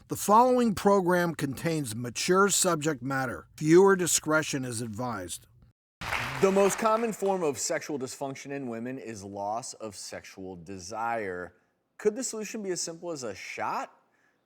The following program contains mature subject matter. Viewer discretion is advised. The most common form of sexual dysfunction in women is loss of sexual desire. Could the solution be as simple as a shot?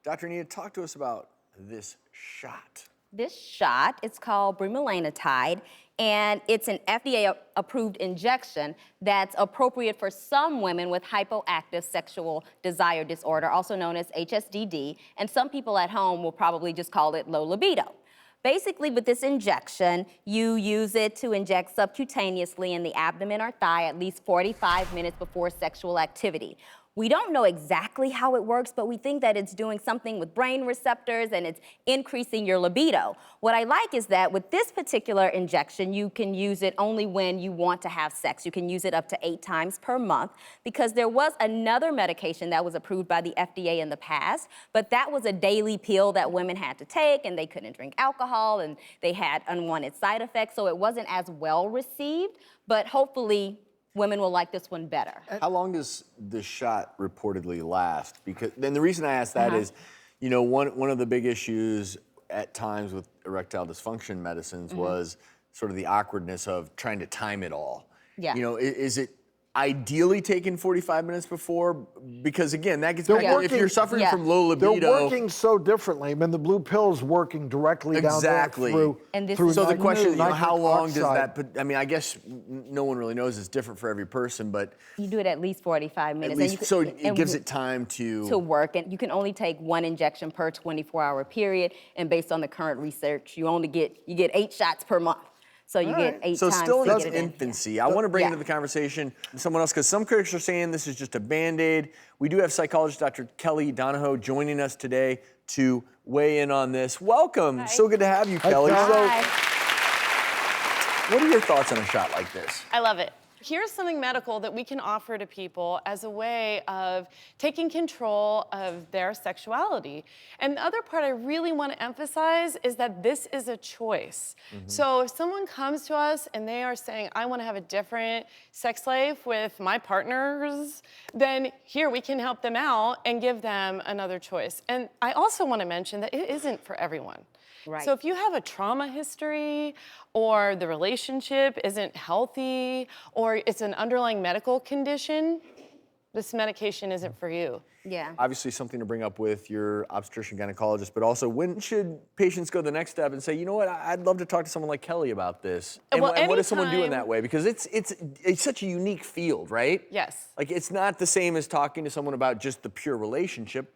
Dr. Nita, talk to us about this shot. This shot, it's called bremelanotide, and it's an FDA-approved injection that's appropriate for some women with hypoactive sexual desire disorder, also known as HSDD, and some people at home will probably just call it low libido. Basically, with this injection, you use it to inject subcutaneously in the abdomen or thigh at least 45 minutes before sexual activity. We don't know exactly how it works, but we think that it's doing something with brain receptors and it's increasing your libido. What I like is that with this particular injection, you can use it only when you want to have sex. You can use it up to 8 times per month, because there was another medication that was approved by the FDA in the past, but that was a daily pill that women had to take, and they couldn't drink alcohol, and they had unwanted side effects, so it wasn't as well received, but hopefully women will like this one better. How long does the shot reportedly last? Because then the reason I ask that is, you know, one of the big issues at times with erectile dysfunction medicines was sort of the awkwardness of trying to time it all. Yeah. You know, is it ideally taken 45 minutes before? Because again, that gets back to if you're suffering from low libido. They're working so differently. I mean, the blue pill's working directly down there through. And this through is So the question, you know, how nitric long does oxide. that put, I mean, I guess no one really knows, it's different for every person, but You do it at least 45 minutes. at and you least, can- so it and gives it time to work, and you can only take 1 injection per 24-hour period, and based on the current research, you get 8 shots per month. So you get 8 So times still to in get its it in. infancy. I want to bring into the conversation someone else, because some critics are saying this is just a Band-Aid. We do have psychologist Dr. Kelly Donahoe joining us today to weigh in on this. Welcome. Hi. So good to have you, Kelly. Hi. So what are your thoughts on a shot like this? I love it. Here's something medical that we can offer to people as a way of taking control of their sexuality. And the other part I really want to emphasize is that this is a choice. So if someone comes to us and they are saying, I want to have a different sex life with my partners, then here we can help them out and give them another choice. And I also want to mention that it isn't for everyone. Right. So if you have a trauma history, or the relationship isn't healthy, or it's an underlying medical condition, this medication isn't for you. Yeah. Obviously something to bring up with your obstetrician gynecologist, but also when should patients go the next step and say, you know what, I'd love to talk to someone like Kelly about this? And, Well, and what does someone do in anytime- that way? Because it's such a unique field, right? Yes. Like, it's not the same as talking to someone about just the pure relationship.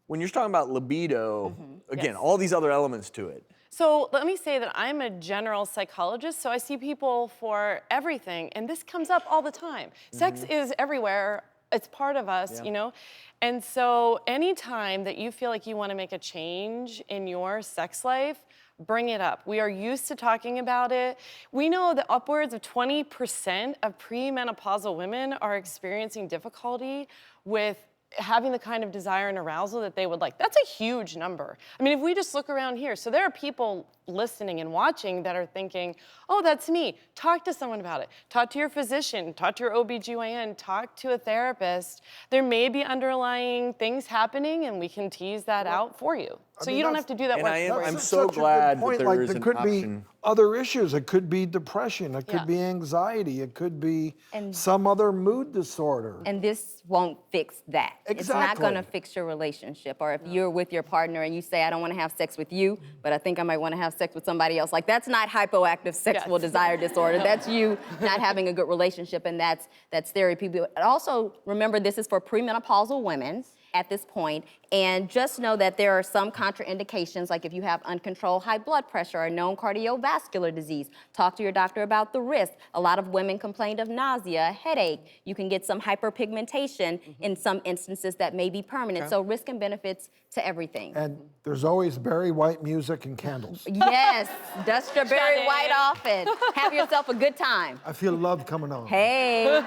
When you're talking about libido, again, Yes. all these other elements to it. So let me say that I'm a general psychologist, so I see people for everything, and this comes up all the time. Sex is everywhere. It's part of us, you know? And so anytime that you feel like you want to make a change in your sex life, bring it up. We are used to talking about it. We know that upwards of 20% of premenopausal women are experiencing difficulty with having the kind of desire and arousal that they would like. That's a huge number. I mean, if we just look around here, so there are people listening and watching that are thinking, oh, that's me. Talk to someone about it. Talk to your physician, talk to your OB-GYN, talk to a therapist. There may be underlying things happening, and we can tease that out for you. So you don't have to do that And work I am- for you. I'm That's so such a good glad that point. there Like, is there an could option. be other issues. It could be depression. It could Yeah. be anxiety. It could be And- some other mood disorder. And this won't fix that. It's not Exactly. going to fix your relationship. Or if you're with your partner and you say, I don't want to have sex with you, but I think I might want to have sex with somebody else. Like, that's not hypoactive sexual Yes. desire disorder. That's you not having a good relationship, and that's therapy. But also, remember, this is for premenopausal women at this point, and just know that there are some contraindications, like if you have uncontrolled high blood pressure or known cardiovascular disease. Talk to your doctor about the risk. A lot of women complained of nausea, headache. You can get some hyperpigmentation in some instances that may be permanent. So risk and benefits to everything. And there's always Barry White music and candles. Yes, dust your Barry Shut it. White off and have yourself a good time. I feel love coming on. Hey.